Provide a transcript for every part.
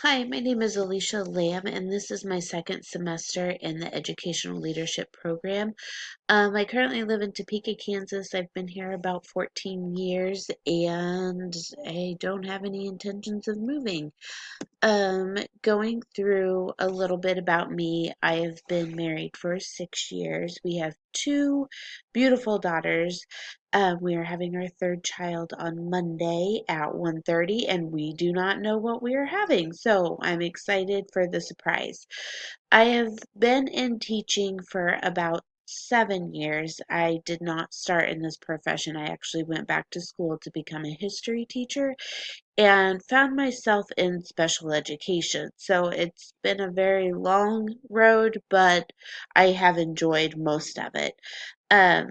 Hi, my name is Alicia Lamb, and this is my second semester in the Educational Leadership Program. I currently live in Topeka, Kansas. I've been here about 14 years, and I don't have any intentions of moving. Going through a little bit about me, I've been married for 6 years. We have two beautiful daughters. We are having our third child on Monday at 1:30, and we do not know what we are having, so I'm excited for the surprise. I have been in teaching for about 7 years. I did not start in this profession. I actually went back to school to become a history teacher and found myself in special education. So it's been a very long road, but I have enjoyed most of it. Um,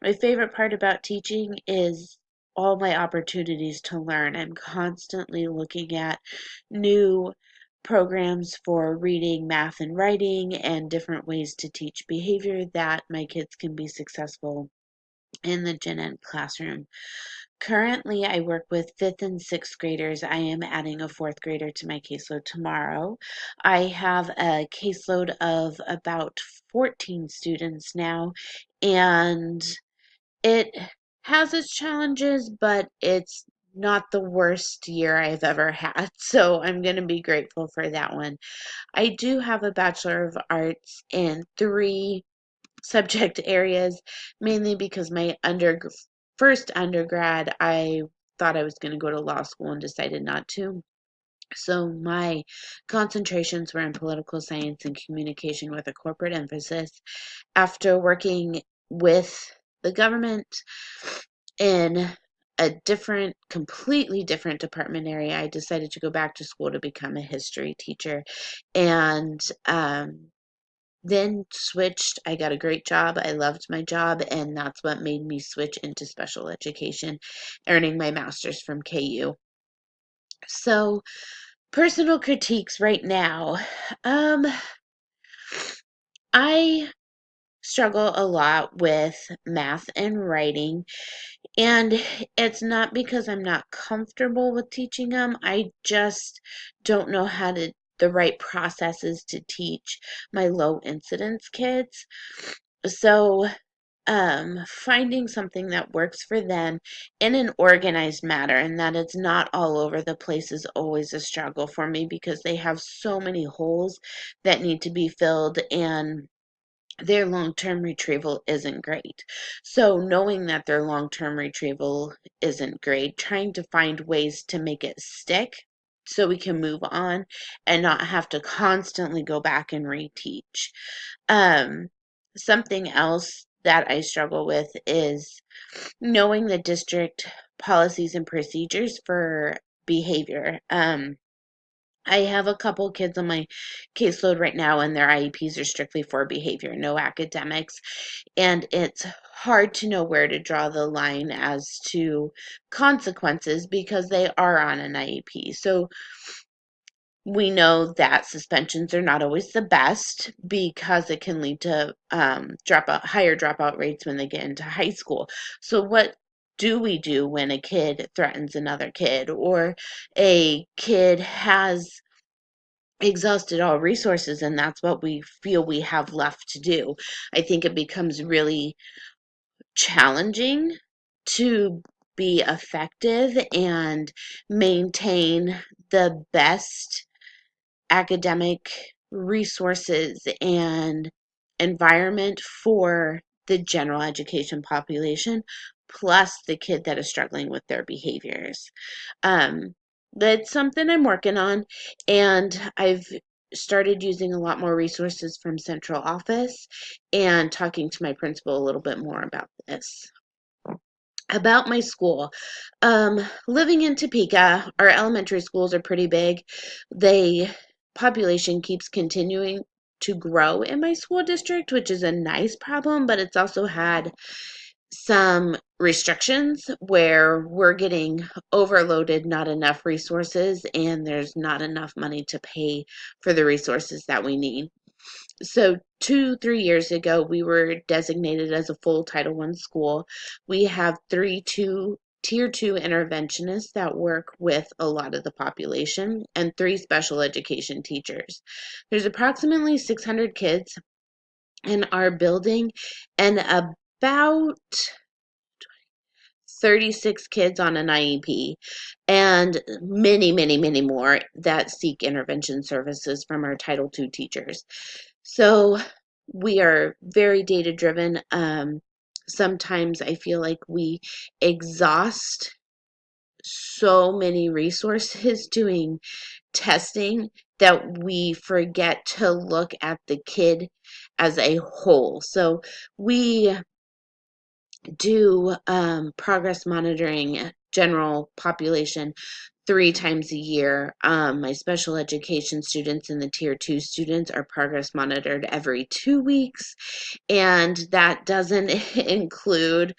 my favorite part about teaching is all my opportunities to learn. I'm constantly looking at new programs for reading, math, and writing, and different ways to teach behavior that my kids can be successful in the gen ed classroom. Currently, I work with fifth and sixth graders. I am adding a fourth grader to my caseload tomorrow. I have a caseload of about 14 students now, and it has its challenges, but it's not the worst year I've ever had. So I'm going to be grateful for that one. I do have a Bachelor of Arts in three subject areas, mainly because my first undergrad, I thought I was going to go to law school and decided not to. So my concentrations were in political science and communication with a corporate emphasis. After working with the government in a completely different department area, I decided to go back to school to become a history teacher. And then switched. I got a great job. I loved my job, and that's what made me switch into special education, earning my master's from KU. So, personal critiques right now. Um, I struggle a lot with math and writing, and it's not because I'm not comfortable with teaching them. I just don't know the right processes to teach my low incidence kids. So finding something that works for them in an organized manner and that it's not all over the place is always a struggle for me because they have so many holes that need to be filled, and their long-term retrieval isn't great. So knowing that their long-term retrieval isn't great, trying to find ways to make it stick so we can move on and not have to constantly go back and reteach. Um, Something else that I struggle with is knowing the district policies and procedures for behavior. I have a couple kids on my caseload right now, and their IEPs are strictly for behavior, no academics. And it's hard to know where to draw the line as to consequences because they are on an IEP. So we know that suspensions are not always the best because it can lead to higher dropout rates when they get into high school. So what do we do when a kid threatens another kid, or a kid has exhausted all resources and that's what we feel we have left to do? I think it becomes really challenging to be effective and maintain the best academic resources and environment for the general education population, plus the kid that is struggling with their behaviors. Um, that's something I'm working on, and I've started using a lot more resources from central office and talking to my principal a little bit more about this. About my school, living in Topeka, our elementary schools are pretty big. The population keeps continuing to grow in my school district, which is a nice problem, but it's also had some restrictions where we're getting overloaded, not enough resources, and there's not enough money to pay for the resources that we need. So 3 years ago, we were designated as a full Title I school. We have tier 2 interventionists that work with a lot of the population, and 3 special education teachers. There's approximately 600 kids in our building and about 36 kids on an IEP, and many, many, many more that seek intervention services from our Title II teachers. So we are very data driven. Sometimes I feel like we exhaust so many resources doing testing that we forget to look at the kid as a whole. So we do progress monitoring, general population, 3 times a year. My special education students and the tier 2 students are progress monitored every 2 weeks, and that doesn't include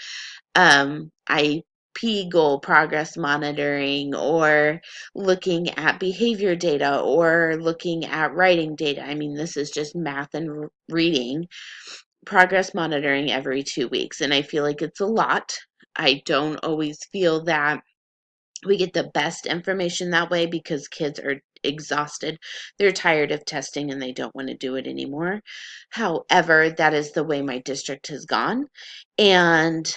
IP goal progress monitoring, or looking at behavior data, or looking at writing data. I mean, this is just math and reading progress monitoring every 2 weeks, and I feel like it's a lot. I don't always feel that we get the best information that way because kids are exhausted. They're tired of testing and they don't want to do it anymore. However, that is the way my district has gone, and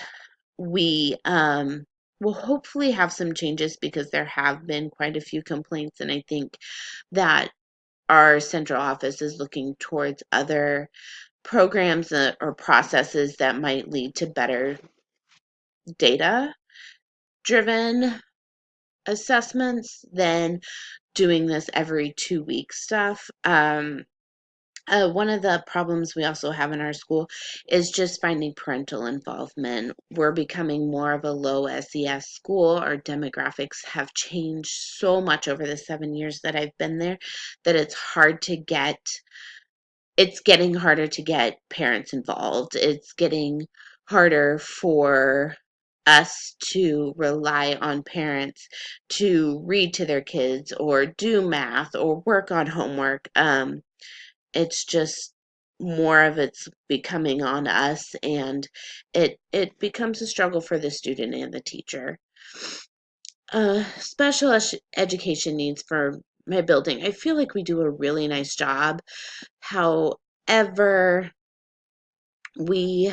we will hopefully have some changes because there have been quite a few complaints, and I think that our central office is looking towards other programs or processes that might lead to better data driven assessments than doing this every 2 week stuff. One of the problems we also have in our school is just finding parental involvement. We're becoming more of a low SES school. Our demographics have changed so much over the 7 years that I've been there that it's getting harder to get parents involved. It's getting harder for us to rely on parents to read to their kids or do math or work on homework. It's just more of it's becoming on us, and it becomes a struggle for the student and the teacher. Special education needs for my building. I feel like we do a really nice job. However, we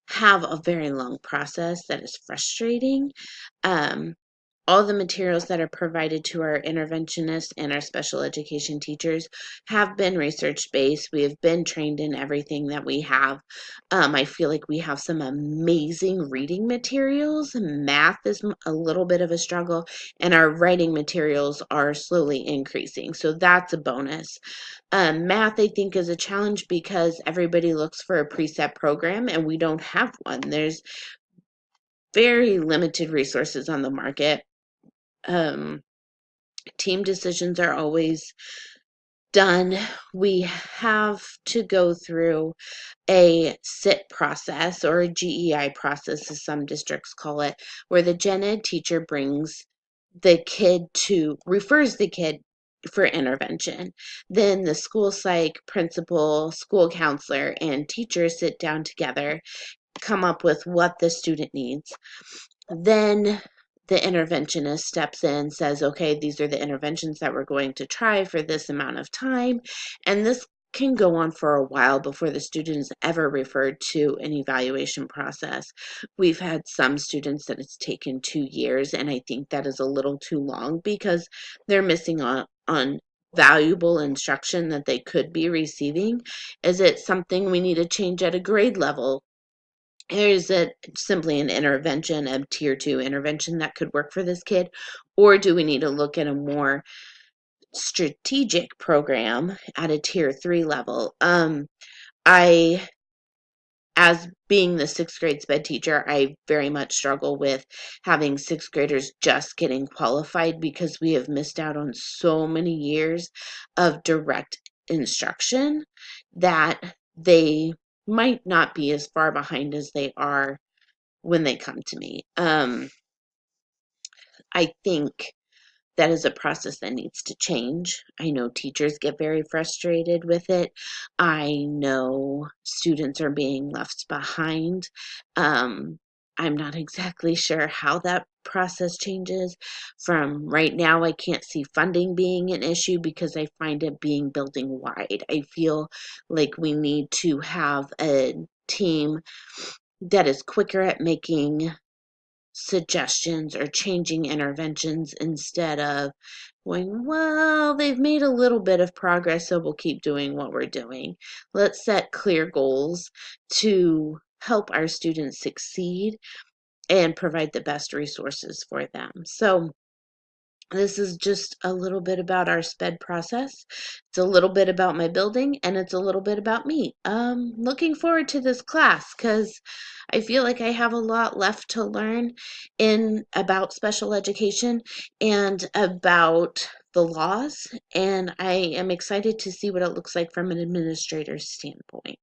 have a very long process that is frustrating. Um, all the materials that are provided to our interventionists and our special education teachers have been research based. We have been trained in everything that we have. I feel like we have some amazing reading materials. Math is a little bit of a struggle, and our writing materials are slowly increasing. So that's a bonus. Math, I think, is a challenge because everybody looks for a preset program, and we don't have one. There's very limited resources on the market. um, Team decisions are always done. We have to go through a SIT process, or a GEI process, as some districts call it, where the gen ed teacher refers the kid for intervention. Then the school psych, principal, school counselor, and teacher sit down together, come up with what the student needs. Then the interventionist steps in, says, okay, these are the interventions that we're going to try for this amount of time. And this can go on for a while before the student is ever referred to an evaluation process. We've had some students that it's taken 2 years, and I think that is a little too long because they're missing on valuable instruction that they could be receiving. Is it something we need to change at a grade level? Is it simply an intervention, a tier 2 intervention that could work for this kid? Or do we need to look at a more strategic program at a tier 3 level? I, as being the 6th grade sped teacher, I very much struggle with having 6th graders just getting qualified because we have missed out on so many years of direct instruction that they might not be as far behind as they are when they come to me. I think that is a process that needs to change. I know teachers get very frustrated with it. I know students are being left behind. Um, I'm not exactly sure how that process changes. From right now, I can't see funding being an issue because I find it being building wide. I feel like we need to have a team that is quicker at making suggestions or changing interventions instead of going, well, they've made a little bit of progress, so we'll keep doing what we're doing. Let's set clear goals to help our students succeed and provide the best resources for them. So this is just a little bit about our SPED process. It's a little bit about my building, and it's a little bit about me. Looking forward to this class because I feel like I have a lot left to learn in about special education and about the laws, and I am excited to see what it looks like from an administrator's standpoint.